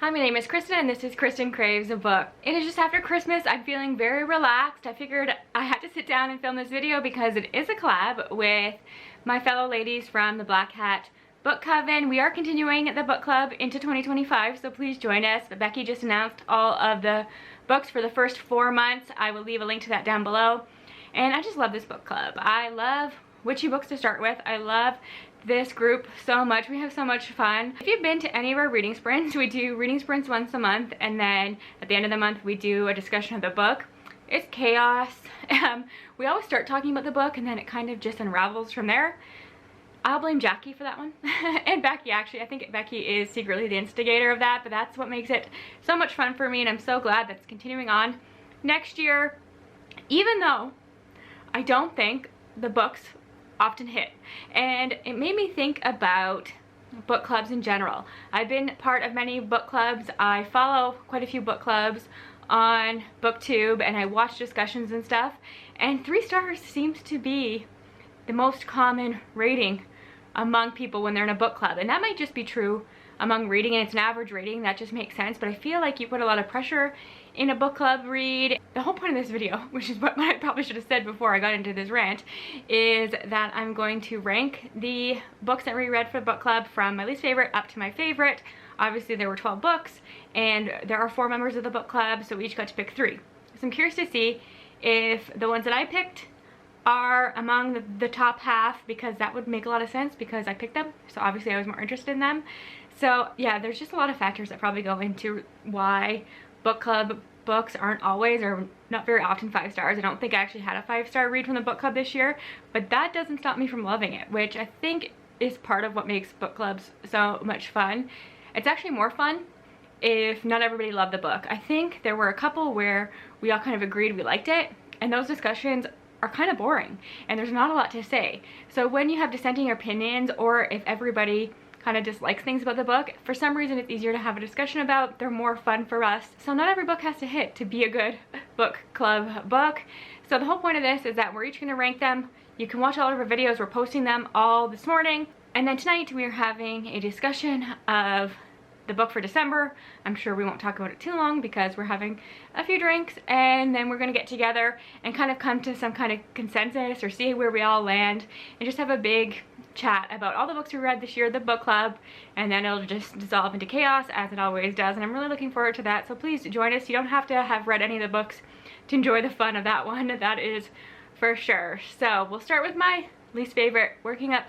Hi, my name is Kristen and this is Kristen Craves a Book. It is just after Christmas. I'm feeling very relaxed. I figured I had to sit down and film this video because it is a collab with my fellow ladies from the Black Hat Book Coven. We are continuing the book club into 2025, so please join us. Becky just announced all of the books for the first 4 months. I will leave a link to that down below. And I just love this book club. I love witchy books to start with. I love this group so much. We have so much fun. If you've been to any of our reading sprints, we do reading sprints once a month, and then at the end of the month we do a discussion of the book. It's chaos. We always start talking about the book and then it kind of just unravels from there. I'll blame Jackie for that one. And Becky, actually. I think Becky is secretly the instigator of that, but that's what makes it so much fun for me, and I'm so glad that's continuing on next year, even though I don't think the books often hit. And it made me think about book clubs in general. I've been part of many book clubs. I follow quite a few book clubs on BookTube and I watch discussions and stuff, and 3 stars seems to be the most common rating among people when they're in a book club. And that might just be true among reading, and it's an average rating, that just makes sense, but I feel like you put a lot of pressure in a book club read. The whole point of this video, which is what I probably should have said before I got into this rant, is that I'm going to rank the books that we read for the book club from my least favorite up to my favorite. Obviously there were 12 books and there are 4 members of the book club, so we each got to pick 3. So I'm curious to see if the ones that I picked are among the top half, because that would make a lot of sense because I picked them, so obviously I was more interested in them. So yeah, there's just a lot of factors that probably go into why book club books aren't always, or not very often, 5 stars. I don't think I actually had a 5-star read from the book club this year, but that doesn't stop me from loving it, which I think is part of what makes book clubs so much fun. It's actually more fun if not everybody loved the book. I think there were a couple where we all kind of agreed we liked it, and those discussions are kind of boring and there's not a lot to say. So when you have dissenting opinions, or if everybody kind of dislikes things about the book, for some reason it's easier to have a discussion about. They're more fun for us. So not every book has to hit to be a good book club book. So the whole point of this is that we're each going to rank them. You can watch all of our videos. We're posting them all this morning. And then tonight we are having a discussion of the book for December. I'm sure we won't talk about it too long because we're having a few drinks, and then we're going to get together and kind of come to some kind of consensus, or see where we all land, and just have a big chat about all the books we read this year, the book club, and then it'll just dissolve into chaos as it always does, and I'm really looking forward to that. So please join us. You don't have to have read any of the books to enjoy the fun of that one, that is for sure. So we'll start with my least favorite, working up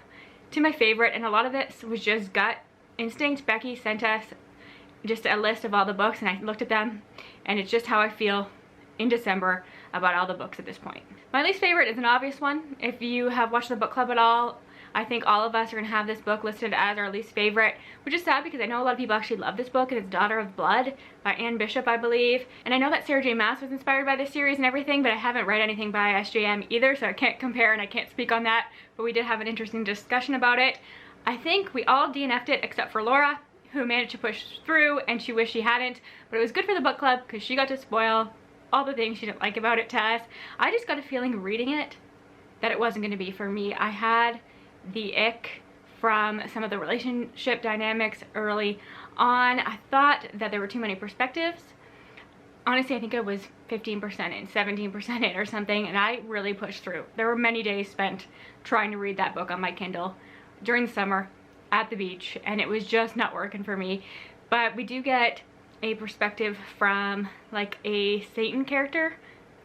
to my favorite, and a lot of this was just gut instinct. Becky sent us just a list of all the books and I looked at them, and it's just how I feel in December about all the books at this point. My least favorite is an obvious one. If you have watched the book club at all, I think all of us are going to have this book listed as our least favorite, which is sad because I know a lot of people actually love this book, and it's Daughter of Blood by Anne Bishop, I believe. And I know that Sarah J Maas was inspired by this series and everything, but I haven't read anything by SJM either, so I can't compare and I can't speak on that, but we did have an interesting discussion about it. I think we all DNF'd it except for Laura, who managed to push through, and she wished she hadn't, but it was good for the book club because she got to spoil all the things she didn't like about it to us. I just got a feeling reading it that it wasn't going to be for me. I had the ick from some of the relationship dynamics early on. I thought that there were too many perspectives. Honestly, I think I was 15% in, 17% in or something, and I really pushed through. There were many days spent trying to read that book on my Kindle during the summer at the beach, and it was just not working for me. But we do get a perspective from like a Satan character,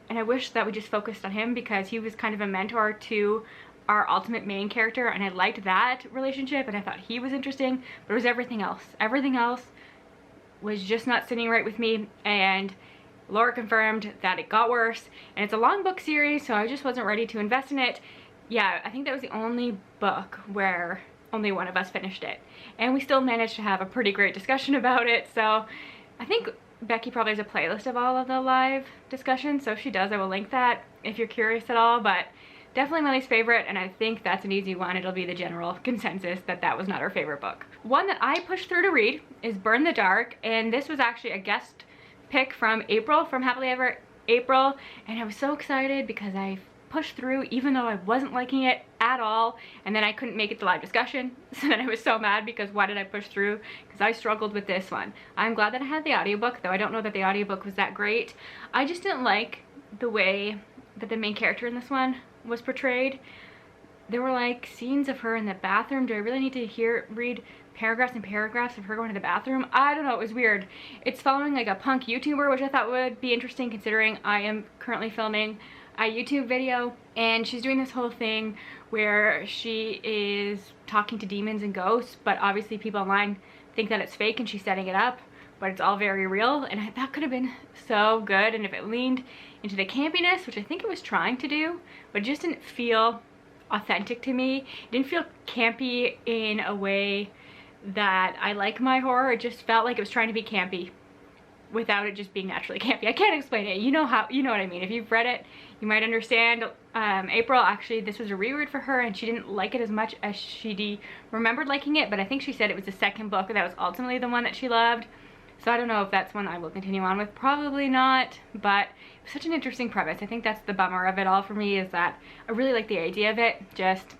and I wish that we just focused on him because he was kind of a mentor to our ultimate main character, and I liked that relationship and I thought he was interesting, but it was everything else. Everything else was just not sitting right with me, and Laura confirmed that it got worse, and it's a long book series, so I just wasn't ready to invest in it. Yeah, I think that was the only book where only one of us finished it, and we still managed to have a pretty great discussion about it. So I think Becky probably has a playlist of all of the live discussions, so if she does, I will link that if you're curious at all. But definitely my least favorite, and I think that's an easy one. It'll be the general consensus that that was not our favorite book. One that I pushed through to read is Burn the Dark, and this was actually a guest pick from April, from Happily Ever April, and I was so excited because I push through even though I wasn't liking it at all, and then I couldn't make it to live discussion. So then I was so mad because why did I push through? Because I struggled with this one. I'm glad that I had the audiobook, though I don't know that the audiobook was that great. I just didn't like the way that the main character in this one was portrayed. There were like scenes of her in the bathroom. Do I really need to read paragraphs and paragraphs of her going to the bathroom? I don't know, it was weird. It's following like a punk YouTuber, which I thought would be interesting considering I am currently filming a YouTube video, and she's doing this whole thing where she is talking to demons and ghosts, but obviously people online think that it's fake and she's setting it up, but it's all very real, and that could have been so good. And if it leaned into the campiness, which I think it was trying to do, but it just didn't feel authentic to me. It didn't feel campy in a way that I like my horror. It just felt like it was trying to be campy without it just being naturally campy. I can't explain it. You know what I mean. If you've read it, you might understand. April, actually, this was a reread for her, and she didn't like it as much as she remembered liking it, but I think she said it was the second book that was ultimately the one that she loved. So I don't know if that's one I will continue on with. Probably not, but it was such an interesting premise. I think that's the bummer of it all for me, is that I really like the idea of it, just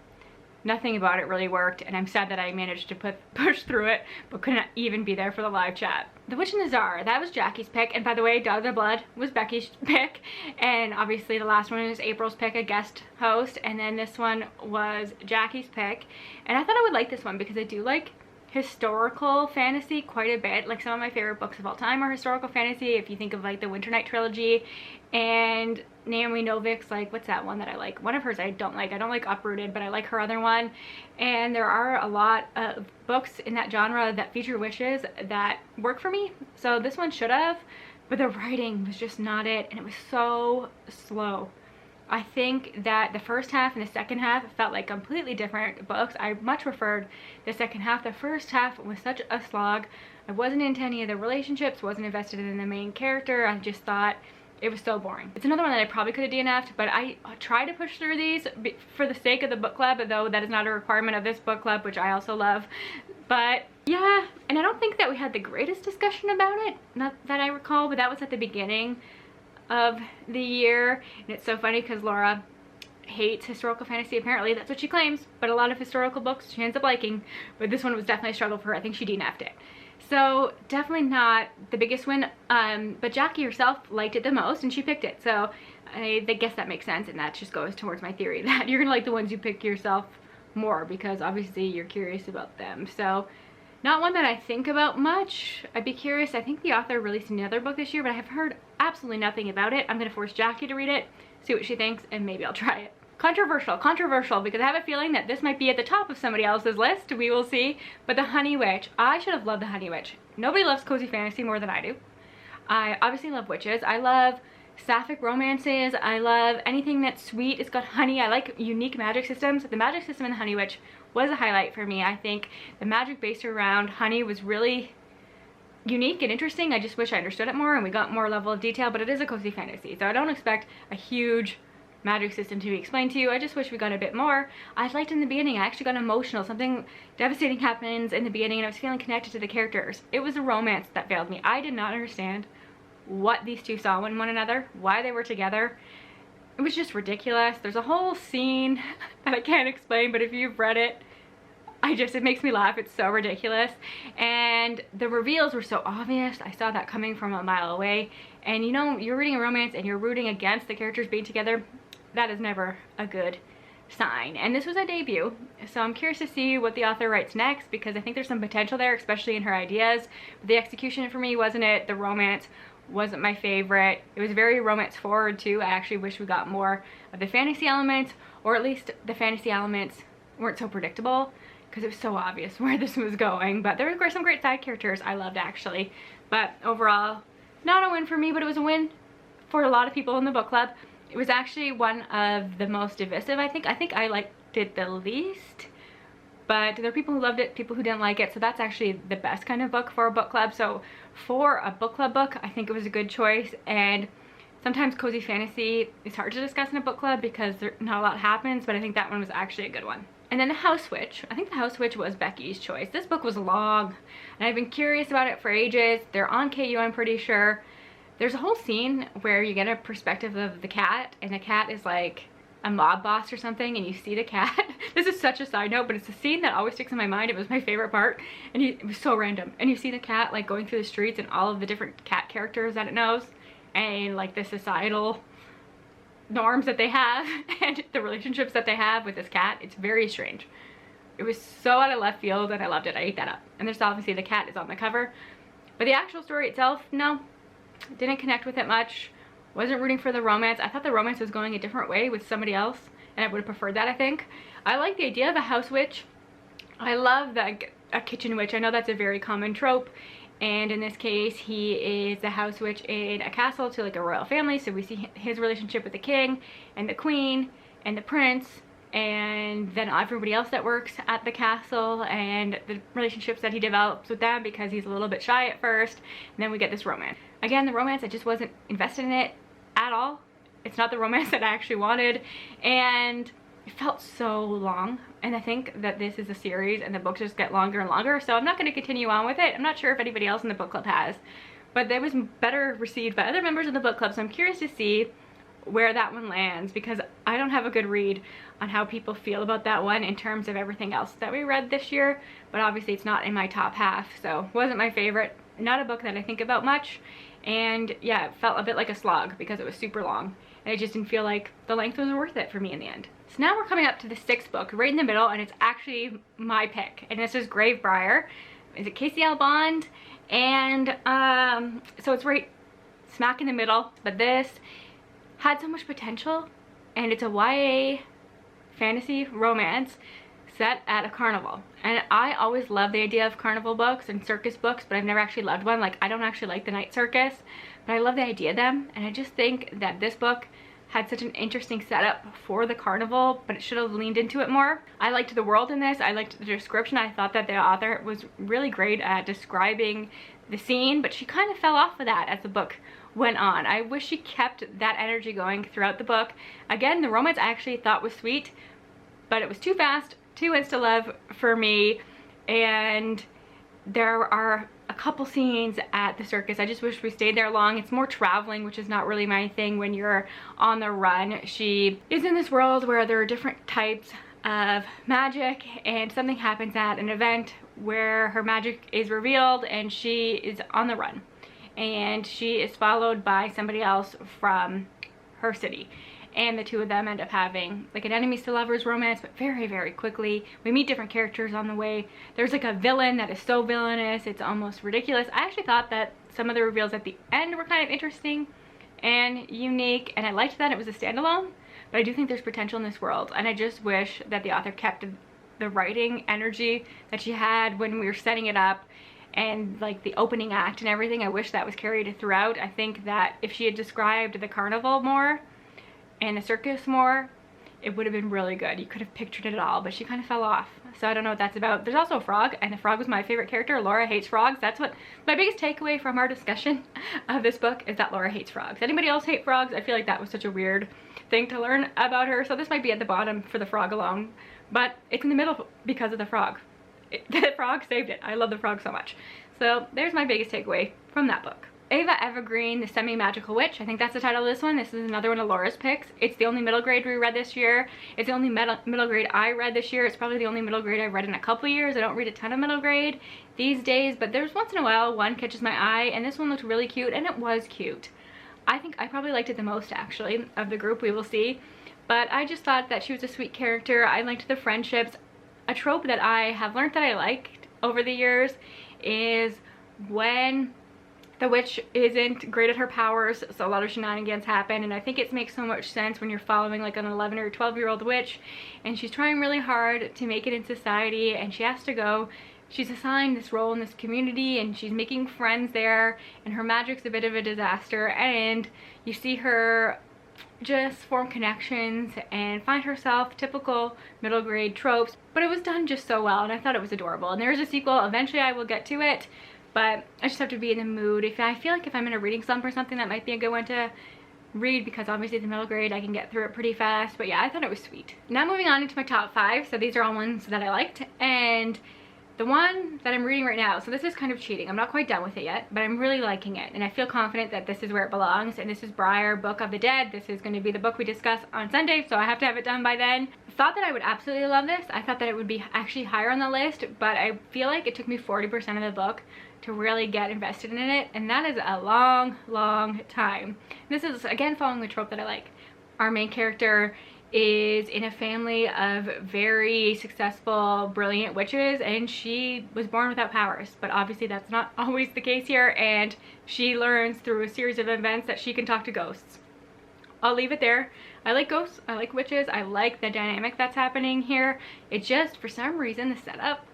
nothing about it really worked, and I'm sad that I managed to push through it, but couldn't even be there for the live chat. The Witch Nar, that was Jackie's pick, and by the way, Dog of the Blood was Becky's pick, and obviously the last one is April's pick, a guest host, and then this one was Jackie's pick. And I thought I would like this one because I do like historical fantasy quite a bit. Like, some of my favorite books of all time are historical fantasy. If you think of like the Winter Night trilogy, and Naomi Novik's, like, what's that one that I like? One of hers I don't like Uprooted, but I like her other one. And there are a lot of books in that genre that feature witches that work for me. So this one should have, but the writing was just not it, and it was so slow. I think that the first half and the second half felt like completely different books. I much preferred the second half. The first half was such a slog. I wasn't into any of the relationships, wasn't invested in the main character. I just thought it was so boring. It's another one that I probably could have DNF'd, but I try to push through these for the sake of the book club, though that is not a requirement of this book club, which I also love. But yeah, and I don't think that we had the greatest discussion about it, not that I recall, but that was at the beginning of the year. And it's so funny because Laura hates historical fantasy, apparently. That's what she claims, but a lot of historical books she ends up liking, but this one was definitely a struggle for her. I think she DNF'd it. So definitely not the biggest win, but Jackie herself liked it the most and she picked it. So I guess that makes sense, and that just goes towards my theory that you're gonna like the ones you pick yourself more because obviously you're curious about them. So not one that I think about much. I'd be curious. I think the author released another book this year, but I have heard absolutely nothing about it. I'm gonna force Jackie to read it, see what she thinks, and maybe I'll try it. Controversial, because I have a feeling that this might be at the top of somebody else's list. We will see. But The Honey Witch. I should have loved The Honey Witch. Nobody loves cozy fantasy more than I do. I obviously love witches. I love sapphic romances. I love anything that's sweet. It's got honey. I like unique magic systems. The magic system in The Honey Witch was a highlight for me. I think the magic based around honey was really unique and interesting. I just wish I understood it more and we got more level of detail, but it is a cozy fantasy, so I don't expect a huge magic system to be explained to you. I just wish we got a bit more. I liked in the beginning, I actually got emotional. Something devastating happens in the beginning and I was feeling connected to the characters. It was a romance that failed me. I did not understand what these two saw in one another, why they were together. It was just ridiculous. There's a whole scene that I can't explain, but if you've read it, it makes me laugh. It's so ridiculous. And the reveals were so obvious. I saw that coming from a mile away. And you know, you're reading a romance and you're rooting against the characters being together. That is never a good sign. And this was a debut, so I'm curious to see what the author writes next, because I think there's some potential there, especially in her ideas. But the execution for me wasn't it. The romance wasn't my favorite. It was very romance forward too. I actually wish we got more of the fantasy elements, or at least the fantasy elements weren't so predictable, because it was so obvious where this was going. But there were some great side characters I loved actually. But overall, not a win for me, but it was a win for a lot of people in the book club. It was actually one of the most divisive, I think. I think I liked it the least, but there are people who loved it, people who didn't like it, so that's actually the best kind of book for a book club. So for a book club book, I think it was a good choice. And sometimes cozy fantasy is hard to discuss in a book club because not a lot happens, but I think that one was actually a good one. And then The House Witch. I think The House Witch was Becky's choice. This book was long, and I've been curious about it for ages. They're on KU, I'm pretty sure. There's a whole scene where you get a perspective of the cat, and the cat is like a mob boss or something and you see the cat. This is such a side note, but it's a scene that always sticks in my mind. It was my favorite part, and it was so random. And you see the cat like going through the streets and all of the different cat characters that it knows, and like the societal norms that they have and the relationships that they have with this cat. It's very strange. It was so out of left field and I loved it. I ate that up. And there's obviously the cat is on the cover, but the actual story itself, no, didn't connect with it much. Wasn't rooting for the romance. I thought the romance was going a different way with somebody else, and I would have preferred that, I think. I like the idea of a house witch. I love a kitchen witch. I know that's a very common trope, and in this case he is the house witch in a castle to like a royal family, so we see his relationship with the king and the queen and the prince, and then everybody else that works at the castle and the relationships that he develops with them because he's a little bit shy at first, and then we get this romance. Again, the romance, I just wasn't invested in it at all. It's not the romance that I actually wanted, and it felt so long, and I think that this is a series and the books just get longer and longer, so I'm not going to continue on with it. I'm not sure if anybody else in the book club has, but it was better received by other members of the book club, so I'm curious to see where that one lands, because I don't have a good read on how people feel about that one in terms of everything else that we read this year, but obviously it's not in my top half, so wasn't my favorite. Not a book that I think about much, and yeah, it felt a bit like a slog because it was super long, and I just didn't feel like the length was worth it for me in the end. So now we're coming up to the 6th book, right in the middle, and it's actually my pick, and this is Grave Brier. Is it Casey L. Bond? And so it's right smack in the middle, but this had so much potential, and it's a YA fantasy romance set at a carnival, and I always love the idea of carnival books and circus books, but I've never actually loved one. Like, I don't actually like the night circus, but I love the idea of them, and I just think that this book had such an interesting setup for the carnival, but it should have leaned into it more. I liked the world in this. I liked the description. I thought that the author was really great at describing the scene, but she kind of fell off of that as the book went on. I wish she kept that energy going throughout the book. Again, the romance I actually thought was sweet, but it was too fast, too insta-love for me, and there are a couple scenes at the circus. I just wish we stayed there long. It's more traveling, which is not really my thing when you're on the run. She is in this world where there are different types of magic, and something happens at an event where her magic is revealed and she is on the run, and she is followed by somebody else from her city, and the two of them end up having like an enemies to lovers romance, but very, very quickly. We meet different characters on the way. There's like a villain that is so villainous, it's almost ridiculous. I actually thought that some of the reveals at the end were kind of interesting and unique, and I liked that it was a standalone, but I do think there's potential in this world, and I just wish that the author kept the writing energy that she had when we were setting it up, and like the opening act and everything. I wish that was carried throughout. I think that if she had described the carnival more and the circus more, it would have been really good. You could have pictured it all, but she kind of fell off, so I don't know what that's about. There's also a frog, and the frog was my favorite character. Laura hates frogs. That's what my biggest takeaway from our discussion of this book is, that Laura hates frogs. Anybody else hate frogs? I feel like that was such a weird thing to learn about her, so this might be at the bottom for the frog alone, but it's in the middle because of the frog. The frog saved it. I love the frog so much. So there's my biggest takeaway from that book. Ava Evergreen, The Semi-Magical Witch. I think that's the title of this one. This is another one of Laura's picks. It's the only middle grade we read this year. It's the only middle grade I read this year. It's probably the only middle grade I've read in a couple years. I don't read a ton of middle grade these days, but there's once in a while one catches my eye, and this one looked really cute, and it was cute. I think I probably liked it the most, actually, of the group. We will see. But I just thought that she was a sweet character. I liked the friendships. A trope that I have learned that I liked over the years is when the witch isn't great at her powers, so a lot of shenanigans happen, and I think it makes so much sense when you're following like an 11 or 12-year-old witch, and she's trying really hard to make it in society, and she has to go. She's assigned this role in this community, and she's making friends there, and her magic's a bit of a disaster, and you see her just form connections and find herself typical middle grade tropes, but it was done just so well, and I thought it was adorable. And there's a sequel. Eventually I will get to it, but I just have to be in the mood. If I feel like if I'm in a reading slump or something, that might be a good one to read, because obviously the middle grade I can get through it pretty fast. But yeah, I thought it was sweet. Now moving on into my top 5. So these are all ones that I liked, and The one that I'm reading right now, so this is kind of cheating. I'm not quite done with it yet, but I'm really liking it. And I feel confident that this is where it belongs. And this is Brier, Book of the Dead. This is going to be the book we discuss on Sunday, so I have to have it done by then. I thought that I would absolutely love this. I thought that it would be actually higher on the list, but I feel like it took me 40% of the book to really get invested in it. And that is a long, long time. This is, again, following the trope that I like. Our main character is in a family of very successful, brilliant witches, and she was born without powers, but obviously that's not always the case here, and she learns through a series of events that she can talk to ghosts. I'll leave it there. I like ghosts, I like witches, I like the dynamic that's happening here. It just, for some reason, the setup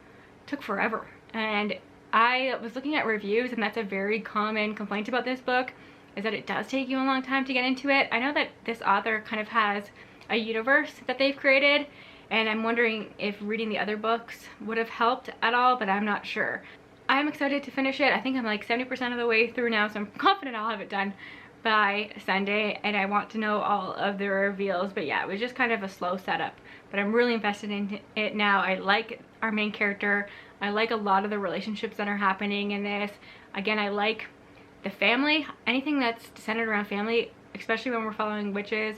took forever, and I was looking at reviews, and that's a very common complaint about this book, is that it does take you a long time to get into it. I know that this author kind of has a universe that they've created, and I'm wondering if reading the other books would have helped at all, but I'm not sure. I'm excited to finish it. I think I'm like 70% of the way through now, so I'm confident I'll have it done by Sunday, and I want to know all of the reveals. But yeah, it was just kind of a slow setup, but I'm really invested in it now. I like our main character. I like a lot of the relationships that are happening in this. Again, I like the family. Anything that's centered around family, especially when we're following witches,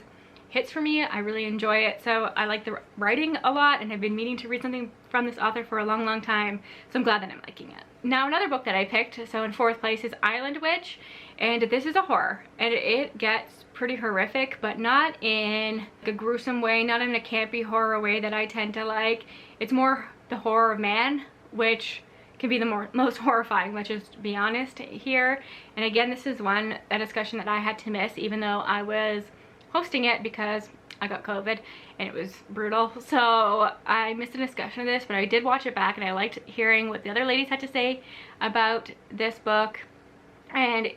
hits for me. I really enjoy it. So I like the writing a lot, and I've been meaning to read something from this author for a long, long time. So I'm glad that I'm liking it. Now, another book that I picked, so in 4th place, is Island Witch, and this is a horror, and it gets pretty horrific, but not in a gruesome way, not in a campy horror way that I tend to like. It's more the horror of man, which can be the most horrifying, let's just be honest here. And again, this is a discussion that I had to miss, even though I was hosting it because I got COVID and it was brutal. So I missed a discussion of this, but I did watch it back, and I liked hearing what the other ladies had to say about this book. And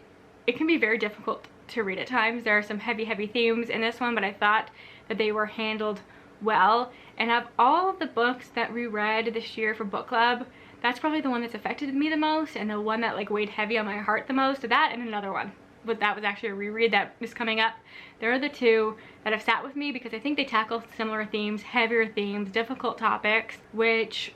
it can be very difficult to read at times. There are some heavy themes in this one, but I thought that they were handled well. And of all of the books that we read this year for book club, that's probably the one that's affected me the most, and the one that like weighed heavy on my heart the most. That and another one, but that was actually a reread that is coming up. There are the two that have sat with me because I think they tackle similar themes, heavier themes, difficult topics, which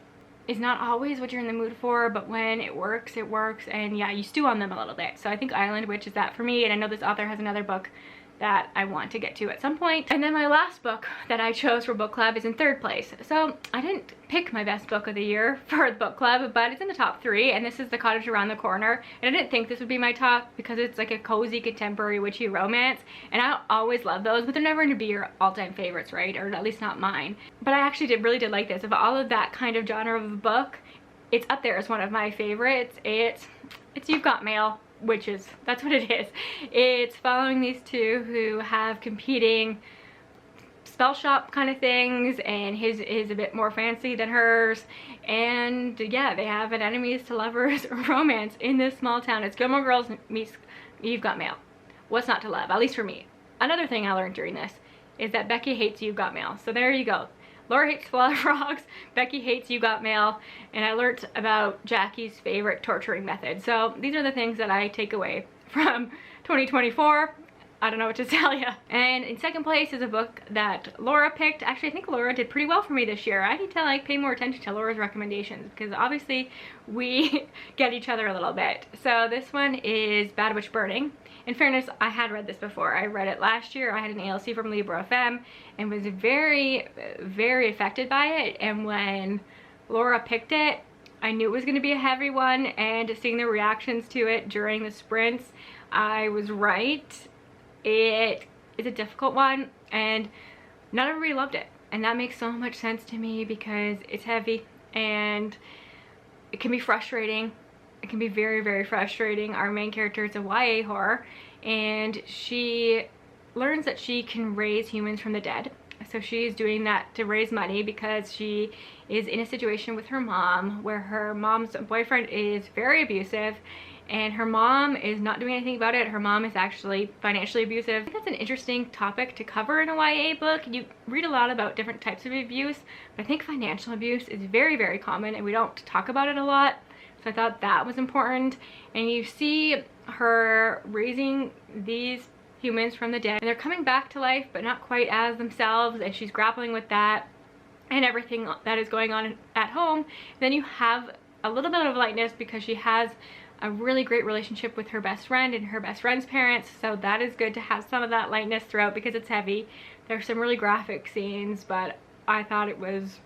is not always what you're in the mood for, but when it works, it works. And yeah, you stew on them a little bit. So I think Island Witch is that for me, and I know this author has another book that I want to get to at some point. And then my last book that I chose for book club is in 3rd place. So I didn't pick my best book of the year for the book club, but it's in the top 3, and this is The Cottage Around the Corner. And I didn't think this would be my top because it's like a cozy contemporary witchy romance, and I always love those, but they're never going to be your all-time favorites, right? Or at least not mine. But I actually really did like this. Of all of that kind of genre of a book, it's up there as one of my favorites. It's You've Got Mail, witches. That's what it is. It's following these two who have competing spell shop kind of things, and his is a bit more fancy than hers, and yeah, they have an enemies to lovers romance in this small town. It's Gilmore Girls meets You've Got Mail. What's not to love, at least for me. Another thing I learned during this is that Becky hates You've Got Mail. So there you go. Laura hates Swallow Frogs, Becky hates You've Got Mail, and I learned about Jackie's favorite torturing method. So these are the things that I take away from 2024. I don't know what to tell you. And in 2nd place is a book that Laura picked. Actually, I think Laura did pretty well for me this year. I need to like pay more attention to Laura's recommendations because obviously we get each other a little bit. So this one is Wich Burning. In fairness, I had read this before. I read it last year. I had an ALC from Libro FM and was very, very affected by it. And when Laura picked it, I knew it was going to be a heavy one, and seeing the reactions to it during the sprints, I was right. It is a difficult one, and not everybody loved it, and that makes so much sense to me because it's heavy and it can be frustrating. It can be very, very frustrating. Our main character is a YA horror, and she learns that she can raise humans from the dead. So she's doing that to raise money because she is in a situation with her mom where her mom's boyfriend is very abusive, and her mom is not doing anything about it. Her mom is actually financially abusive. I think that's an interesting topic to cover in a YA book. You read a lot about different types of abuse, but I think financial abuse is very, very common, and we don't talk about it a lot. So I thought that was important. And you see her raising these humans from the dead, and they're coming back to life, but not quite as themselves, and she's grappling with that and everything that is going on at home. Then you have a little bit of lightness because she has a really great relationship with her best friend and her best friend's parents, so that is good to have some of that lightness throughout because it's heavy. There's some really graphic scenes, but I thought it was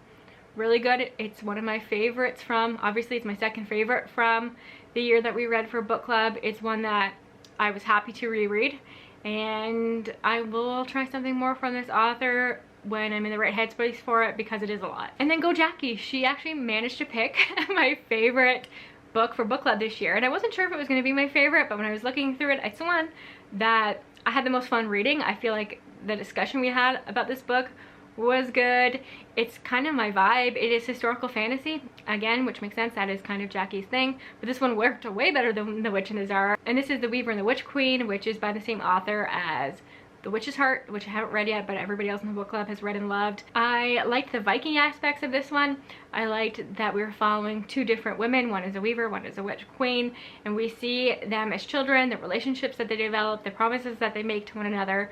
really good. It's one of my favorites from, obviously it's my second favorite from the year that we read for book club. It's one that I was happy to reread, and I will try something more from this author when I'm in the right headspace for it because it is a lot. And then Go Jackie, she actually managed to pick my favorite book for book club this year, and I wasn't sure if it was going to be my favorite, but when I was looking through it, it's the one that I had the most fun reading. I feel like the discussion we had about this book was good. It's kind of my vibe. It is historical fantasy again, which makes sense, that is kind of Jackie's thing, but this one worked way better than The Witch and the Czar. And this is The Weaver and the Witch Queen, which is by the same author as The Witch's Heart, which I haven't read yet, but everybody else in the book club has read and loved. I liked the Viking aspects of this one. I liked that we were following two different women. One is a weaver, one is a witch queen, and we see them as children, the relationships that they develop, the promises that they make to one another.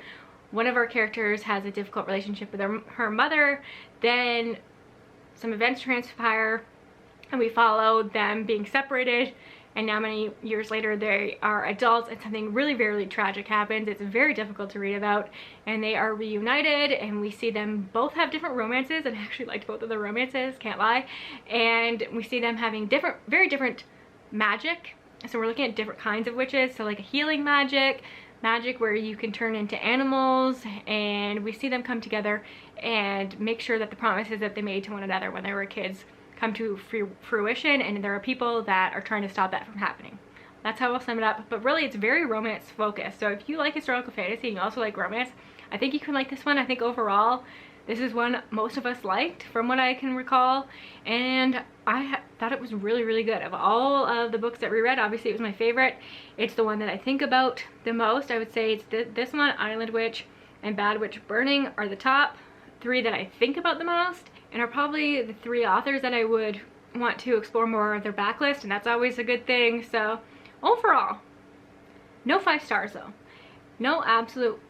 One of our characters has a difficult relationship with her mother, then some events transpire and we follow them being separated, and now many years later they are adults and something really, very tragic happens. It's very difficult to read about, and they are reunited, and we see them both have different romances, and I actually liked both of the romances, can't lie. And we see them having different, very different magic. So we're looking at different kinds of witches, so like a healing magic where you can turn into animals, and we see them come together and make sure that the promises that they made to one another when they were kids come to fruition, and there are people that are trying to stop that from happening. That's how I'll sum it up, but really it's very romance focused. So if you like historical fantasy and you also like romance, I think you can like this one. I think overall this is one most of us liked from what I can recall, and I thought it was really, really good. Of all of the books that we read, obviously it was my favorite. It's the one that I think about the most. I would say it's this one, Island Witch, and Bad Wich Burning are the top three that I think about the most, and are probably the three authors that I would want to explore more of their backlist, and that's always a good thing. So overall, no 5 stars though. No absolute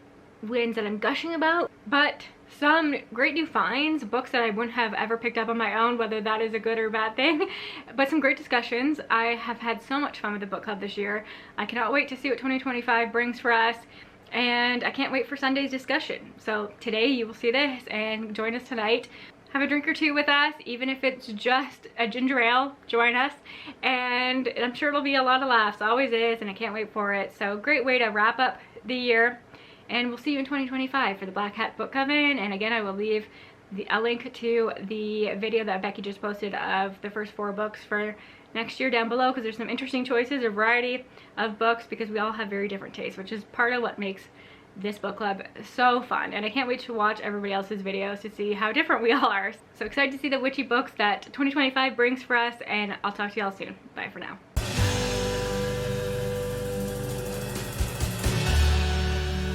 wins that I'm gushing about, but some great new finds, books that I wouldn't have ever picked up on my own, whether that is a good or bad thing, but some great discussions. I have had so much fun with the book club this year. I cannot wait to see what 2025 brings for us, and I can't wait for Sunday's discussion. So today you will see this and join us tonight. Have a drink or two with us, even if it's just a ginger ale, join us, and I'm sure it'll be a lot of laughs, always is, and I can't wait for it. So great way to wrap up the year, and we'll see you in 2025 for the Black Hat Book Coven. And again, I will leave a link to the video that Becky just posted of the first 4 books for next year down below, because there's some interesting choices, a variety of books, because we all have very different tastes, which is part of what makes this book club so fun. And I can't wait to watch everybody else's videos to see how different we all are. So excited to see the witchy books that 2025 brings for us, and I'll talk to y'all soon. Bye for now.